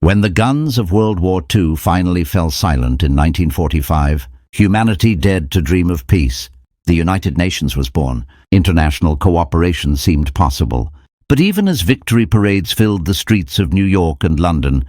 When the guns of World War II finally fell silent in 1945, humanity dared to dream of peace. The United Nations was born. International cooperation seemed possible. But even as victory parades filled the streets of New York and London,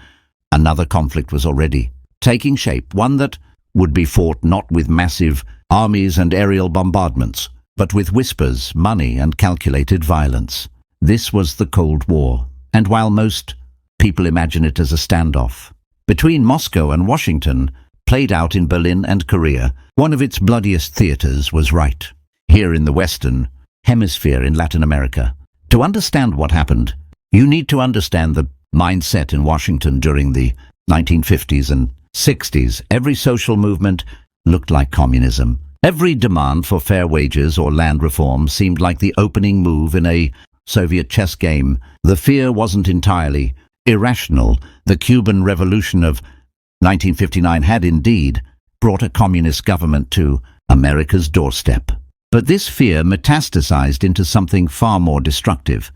another conflict was already taking shape, one that would be fought not with massive armies and aerial bombardments, but with whispers, money, and calculated violence. This was the Cold War, and while most people imagine it as a standoff between Moscow and Washington, played out in Berlin and Korea, one of its bloodiest theaters was right here in the Western Hemisphere in Latin America. To understand what happened, you need to understand the mindset in Washington during the 1950s and 60s. Every social movement looked like communism. Every demand for fair wages or land reform seemed like the opening move in a Soviet chess game. The fear wasn't entirely irrational. The Cuban Revolution of 1959 had indeed brought a communist government to America's doorstep. But this fear metastasized into something far more destructive: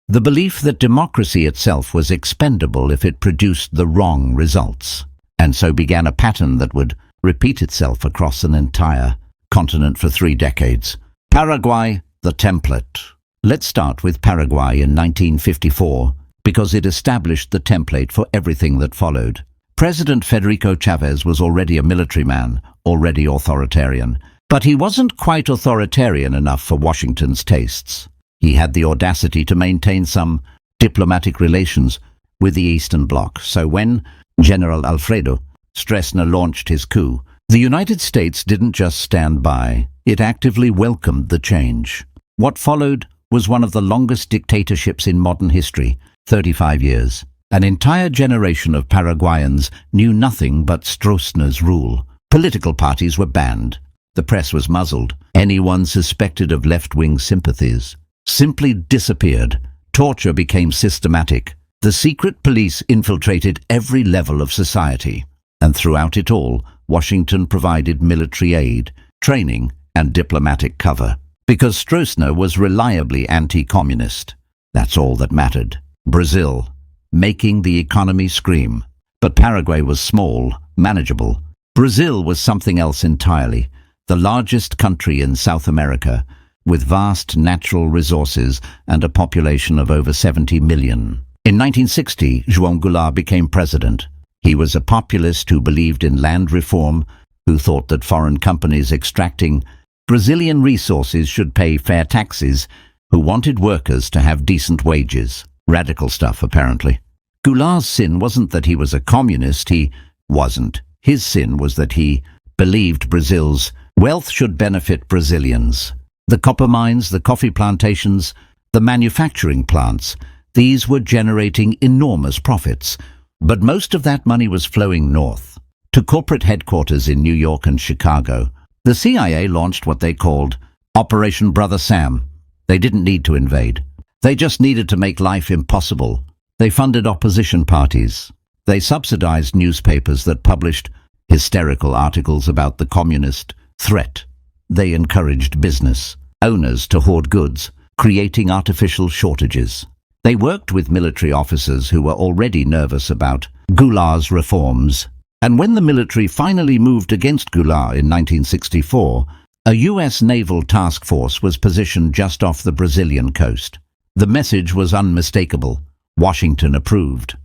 the belief that democracy itself was expendable if it produced the wrong results. And so began a pattern that would repeat itself across an entire continent for 3 decades. Paraguay, the template. Let's start with Paraguay in 1954, because it established the template for everything that followed. President Federico Chavez was already a military man, already authoritarian. But he wasn't quite authoritarian enough for Washington's tastes. He had the audacity to maintain some diplomatic relations with the Eastern Bloc. So when General Alfredo Stroessner launched his coup, the United States didn't just stand by, it actively welcomed the change. What followed was one of the longest dictatorships in modern history, 35 years. An entire generation of Paraguayans knew nothing but Stroessner's rule. Political parties were banned. The press was muzzled. Anyone suspected of left-wing sympathies simply disappeared. Torture became systematic. The secret police infiltrated every level of society. And throughout it all, Washington provided military aid, training, and diplomatic cover. Because Stroessner was reliably anti-communist. That's all that mattered. Brazil, making the economy scream. But Paraguay was small, manageable. Brazil was something else entirely. The largest country in South America, with vast natural resources and a population of over 70 million. In 1960, João Goulart became president. He was a populist who believed in land reform, who thought that foreign companies extracting Brazilian resources should pay fair taxes, who wanted workers to have decent wages. Radical stuff, apparently. Goulart's sin wasn't that he was a communist. He wasn't. His sin was that he believed Brazil's wealth should benefit Brazilians. The copper mines, the coffee plantations, the manufacturing plants, these were generating enormous profits. But most of that money was flowing north, to corporate headquarters in New York and Chicago. The CIA launched what they called Operation Brother Sam. They didn't need to invade. They just needed to make life impossible. They funded opposition parties. They subsidized newspapers that published hysterical articles about the communist threat. They encouraged business owners to hoard goods, creating artificial shortages. They worked with military officers who were already nervous about Goulart's reforms. And when the military finally moved against Goulart in 1964, a U.S. naval task force was positioned just off the Brazilian coast. The message was unmistakable. Washington approved.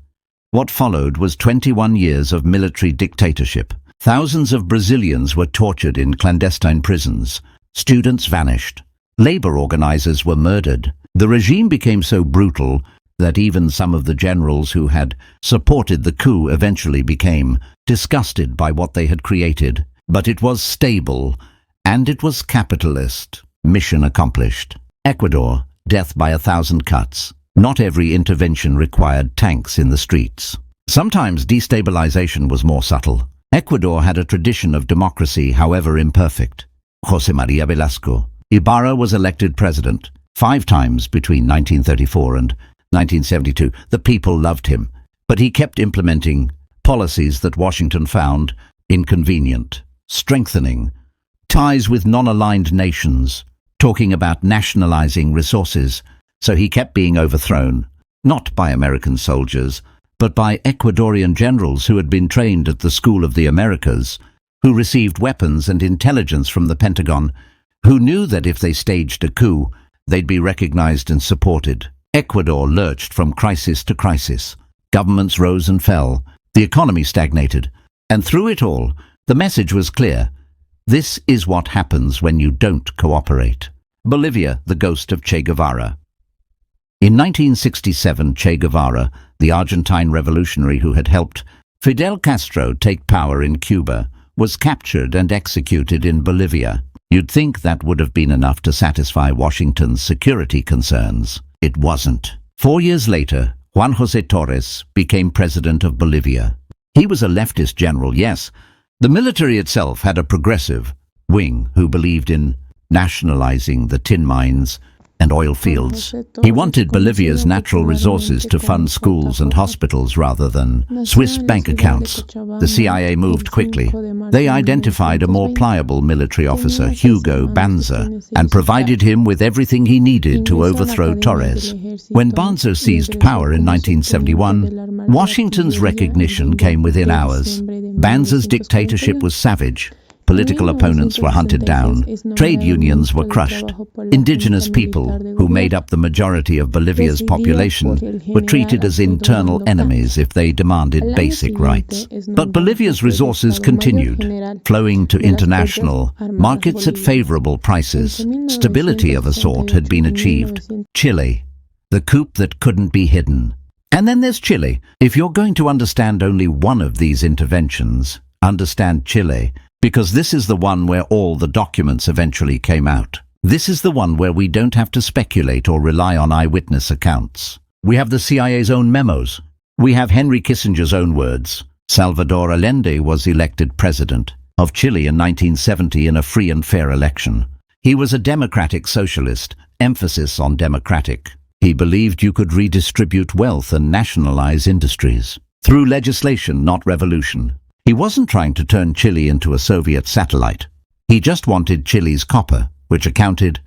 What followed was 21 years of military dictatorship. Thousands of Brazilians were tortured in clandestine prisons. Students vanished. Labor organizers were murdered. The regime became so brutal that even some of the generals who had supported the coup eventually became disgusted by what they had created. But it was stable, and it was capitalist. Mission accomplished. Ecuador, death by 1,000 cuts. Not every intervention required tanks in the streets. Sometimes destabilization was more subtle. Ecuador had a tradition of democracy, however imperfect. José María Velasco Ibarra was elected president 5 times between 1934 and 1972. The people loved him, but he kept implementing policies that Washington found inconvenient, strengthening ties with non-aligned nations, talking about nationalizing resources. So he kept being overthrown, not by American soldiers, but by Ecuadorian generals who had been trained at the School of the Americas, who received weapons and intelligence from the Pentagon, who knew that if they staged a coup, they'd be recognized and supported. Ecuador lurched from crisis to crisis. Governments rose and fell. The economy stagnated. And through it all, the message was clear. This is what happens when you don't cooperate. Bolivia, the ghost of Che Guevara. In 1967, Che Guevara, the Argentine revolutionary who had helped Fidel Castro take power in Cuba, was captured and executed in Bolivia. You'd think that would have been enough to satisfy Washington's security concerns. It wasn't. 4 years later, Juan José Torres became president of Bolivia. He was a leftist general, yes. The military itself had a progressive wing who believed in nationalizing the tin mines and oil fields. He wanted Bolivia's natural resources to fund schools and hospitals rather than Swiss bank accounts. The CIA moved quickly. They identified a more pliable military officer, Hugo Banzer, and provided him with everything he needed to overthrow Torres. When Banzer seized power in 1971, Washington's recognition came within hours. Banzer's dictatorship was savage. Political opponents were hunted down. Trade unions were crushed. Indigenous people, who made up the majority of Bolivia's population, were treated as internal enemies if they demanded basic rights. But Bolivia's resources continued, flowing to international markets at favorable prices. Stability of a sort had been achieved. Chile, the coup that couldn't be hidden. And then there's Chile. If you're going to understand only one of these interventions, understand Chile, because this is the one where all the documents eventually came out. This is the one where we don't have to speculate or rely on eyewitness accounts. We have the CIA's own memos. We have Henry Kissinger's own words. Salvador Allende was elected president of Chile in 1970 in a free and fair election. He was a democratic socialist, emphasis on democratic. He believed you could redistribute wealth and nationalize industries through legislation, not revolution. He wasn't trying to turn Chile into a Soviet satellite. He just wanted Chile's copper, which accounted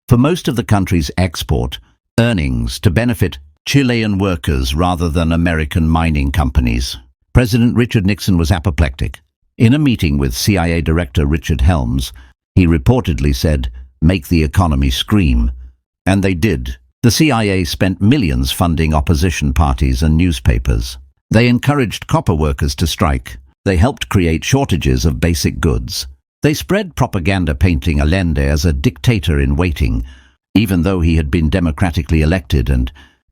for most of the country's export earnings, to benefit Chilean workers rather than American mining companies. President Richard Nixon was apoplectic. In a meeting with CIA Director Richard Helms, he reportedly said, "Make the economy scream." And they did. The CIA spent millions funding opposition parties and newspapers. They encouraged copper workers to strike. They helped create shortages of basic goods. They spread propaganda painting Allende as a dictator in waiting, even though he had been democratically elected and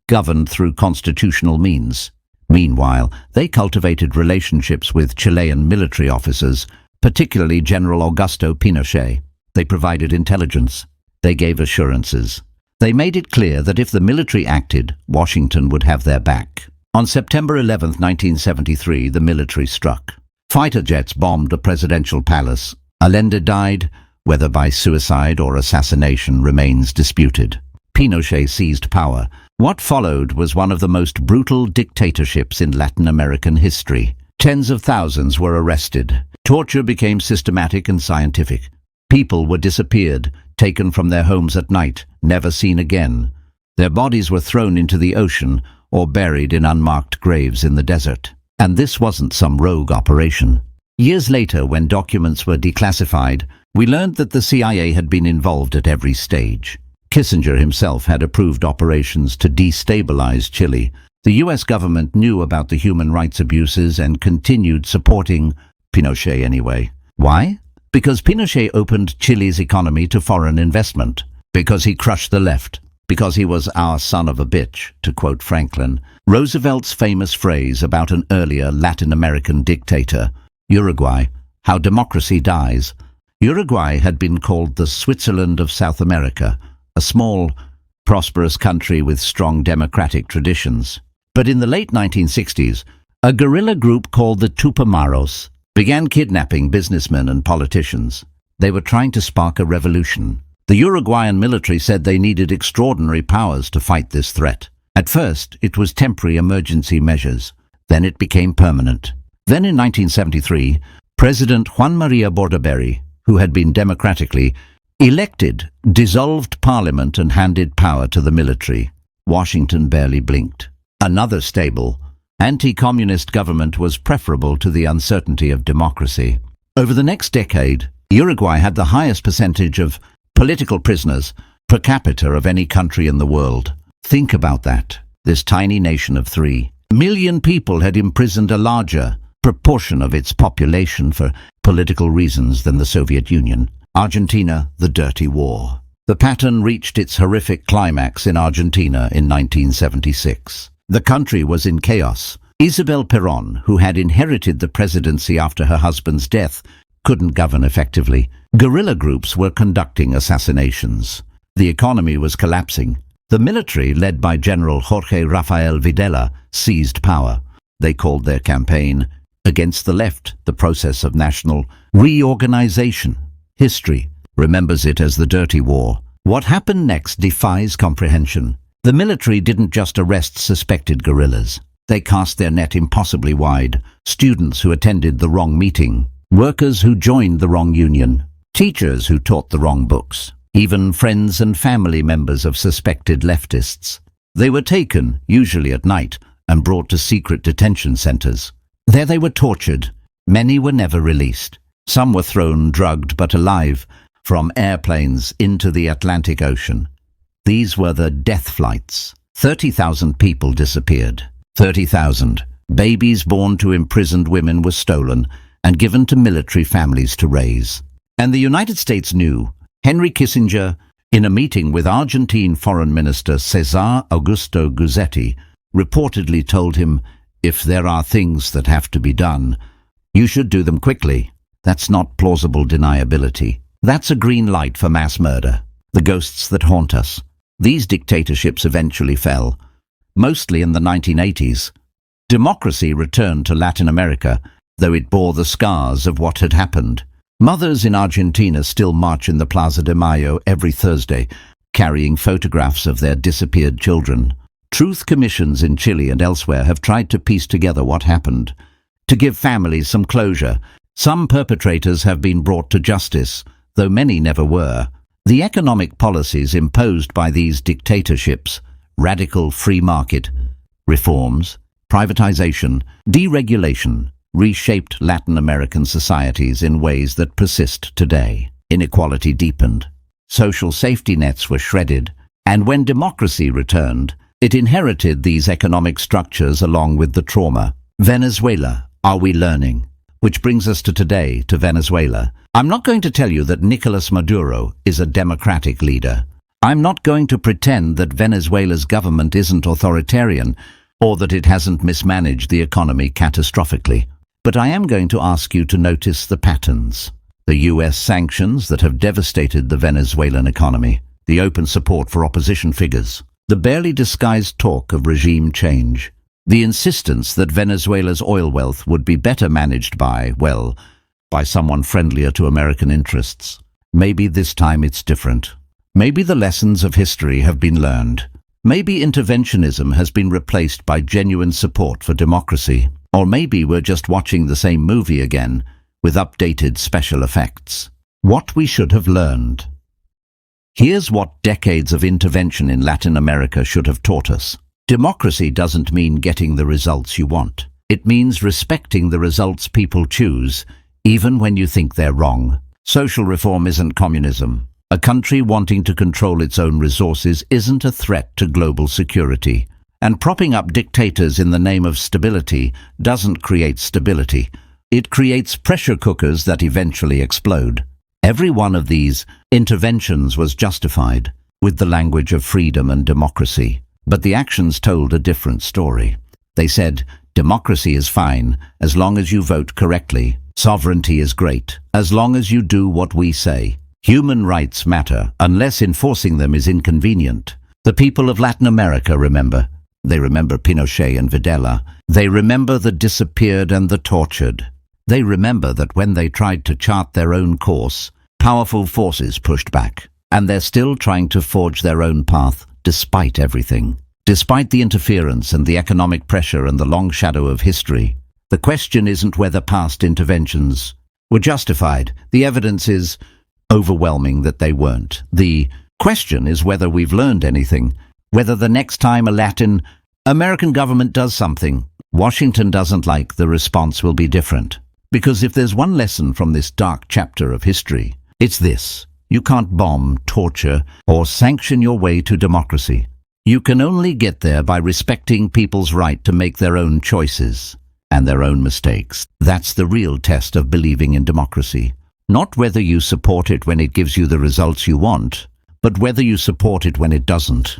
governed through constitutional means. Meanwhile, they cultivated relationships with Chilean military officers, particularly General Augusto Pinochet. They provided intelligence. They gave assurances. They made it clear that if the military acted, Washington would have their back. On September 11, 1973, the military struck. Fighter jets bombed a presidential palace. Allende died, whether by suicide or assassination remains disputed. Pinochet seized power. What followed was one of the most brutal dictatorships in Latin American history. Tens of thousands were arrested. Torture became systematic and scientific. People were disappeared, taken from their homes at night, never seen again. Their bodies were thrown into the ocean or buried in unmarked graves in the desert. And this wasn't some rogue operation. Years later, when documents were declassified, we learned that the CIA had been involved at every stage. Kissinger himself had approved operations to destabilize Chile. The US government knew about the human rights abuses and continued supporting Pinochet anyway. Why? Because Pinochet opened Chile's economy to foreign investment. Because he crushed the left. Because he was our son of a bitch, to quote Franklin Roosevelt's famous phrase about an earlier Latin American dictator, Uruguay, how democracy dies. Uruguay had been called the Switzerland of South America, a small, prosperous country with strong democratic traditions. But in the late 1960s, a guerrilla group called the Tupamaros began kidnapping businessmen and politicians. They were trying to spark a revolution. The Uruguayan military said they needed extraordinary powers to fight this threat. At first, it was temporary emergency measures. Then it became permanent. Then in 1973, President Juan Maria Bordaberry, who had been democratically elected, dissolved parliament and handed power to the military. Washington barely blinked. Another stable, Anti-communist government was preferable to the uncertainty of democracy. Over the next decade, Uruguay had the highest percentage of political prisoners per capita of any country in the world. Think about that. This tiny nation of 3 million people had imprisoned a larger proportion of its population for political reasons than the Soviet Union. Argentina, the dirty war. The pattern reached its horrific climax in Argentina in 1976. The country was in chaos. Isabel Perón, who had inherited the presidency after her husband's death, couldn't govern effectively. Guerrilla groups were conducting assassinations. The economy was collapsing. The military, led by General Jorge Rafael Videla, seized power. They called their campaign "Against the Left," the process of national reorganization. History remembers it as the Dirty War. What happened next defies comprehension. The military didn't just arrest suspected guerrillas. They cast their net impossibly wide. Students who attended the wrong meeting, workers who joined the wrong union, teachers who taught the wrong books, even friends and family members of suspected leftists. They were taken, usually at night, and brought to secret detention centers. There they were tortured. Many were never released. Some were thrown, drugged but alive, from airplanes into the Atlantic Ocean. These were the death flights. 30,000 people disappeared. 30,000. Babies born to imprisoned women were stolen and given to military families to raise. And the United States knew. Henry Kissinger, in a meeting with Argentine Foreign Minister Cesar Augusto Guzzetti, reportedly told him, "If there are things that have to be done, you should do them quickly." That's not plausible deniability. That's a green light for mass murder. The ghosts that haunt us. These dictatorships eventually fell, mostly in the 1980s. Democracy returned to Latin America, though it bore the scars of what had happened. Mothers in Argentina still march in the Plaza de Mayo every Thursday, carrying photographs of their disappeared children. Truth commissions in Chile and elsewhere have tried to piece together what happened, to give families some closure. Some perpetrators have been brought to justice, though many never were. The economic policies imposed by these dictatorships, radical free market reforms, privatization, deregulation, reshaped Latin American societies in ways that persist today. Inequality deepened. Social safety nets were shredded. And when democracy returned, it inherited these economic structures along with the trauma. Venezuela, are we learning? Which brings us to today, to Venezuela. I'm not going to tell you that Nicolas Maduro is a democratic leader. I'm not going to pretend that Venezuela's government isn't authoritarian or that it hasn't mismanaged the economy catastrophically. But I am going to ask you to notice the patterns. The US sanctions that have devastated the Venezuelan economy, the open support for opposition figures, the barely disguised talk of regime change, the insistence that Venezuela's oil wealth would be better managed by someone friendlier to American interests. Maybe this time it's different. Maybe the lessons of history have been learned. Maybe interventionism has been replaced by genuine support for democracy. Or maybe we're just watching the same movie again, with updated special effects. What we should have learned. Here's what decades of intervention in Latin America should have taught us. Democracy doesn't mean getting the results you want. It means respecting the results people choose, even when you think they're wrong. Social reform isn't communism. A country wanting to control its own resources isn't a threat to global security. And propping up dictators in the name of stability doesn't create stability. It creates pressure cookers that eventually explode. Every one of these interventions was justified with the language of freedom and democracy. But the actions told a different story. They said, democracy is fine as long as you vote correctly. Sovereignty is great as long as you do what we say. Human rights matter unless enforcing them is inconvenient. The people of Latin America remember. They remember Pinochet and Videla. They remember the disappeared and the tortured. They remember that when they tried to chart their own course, powerful forces pushed back. And they're still trying to forge their own path, despite everything. Despite the interference and the economic pressure and the long shadow of history. The question isn't whether past interventions were justified. The evidence is overwhelming that they weren't. The question is whether we've learned anything. Whether the next time a Latin American government does something, Washington doesn't like, the response will be different. Because if there's one lesson from this dark chapter of history, it's this: you can't bomb, torture, or sanction your way to democracy. You can only get there by respecting people's right to make their own choices and their own mistakes. That's the real test of believing in democracy. Not whether you support it when it gives you the results you want, but whether you support it when it doesn't.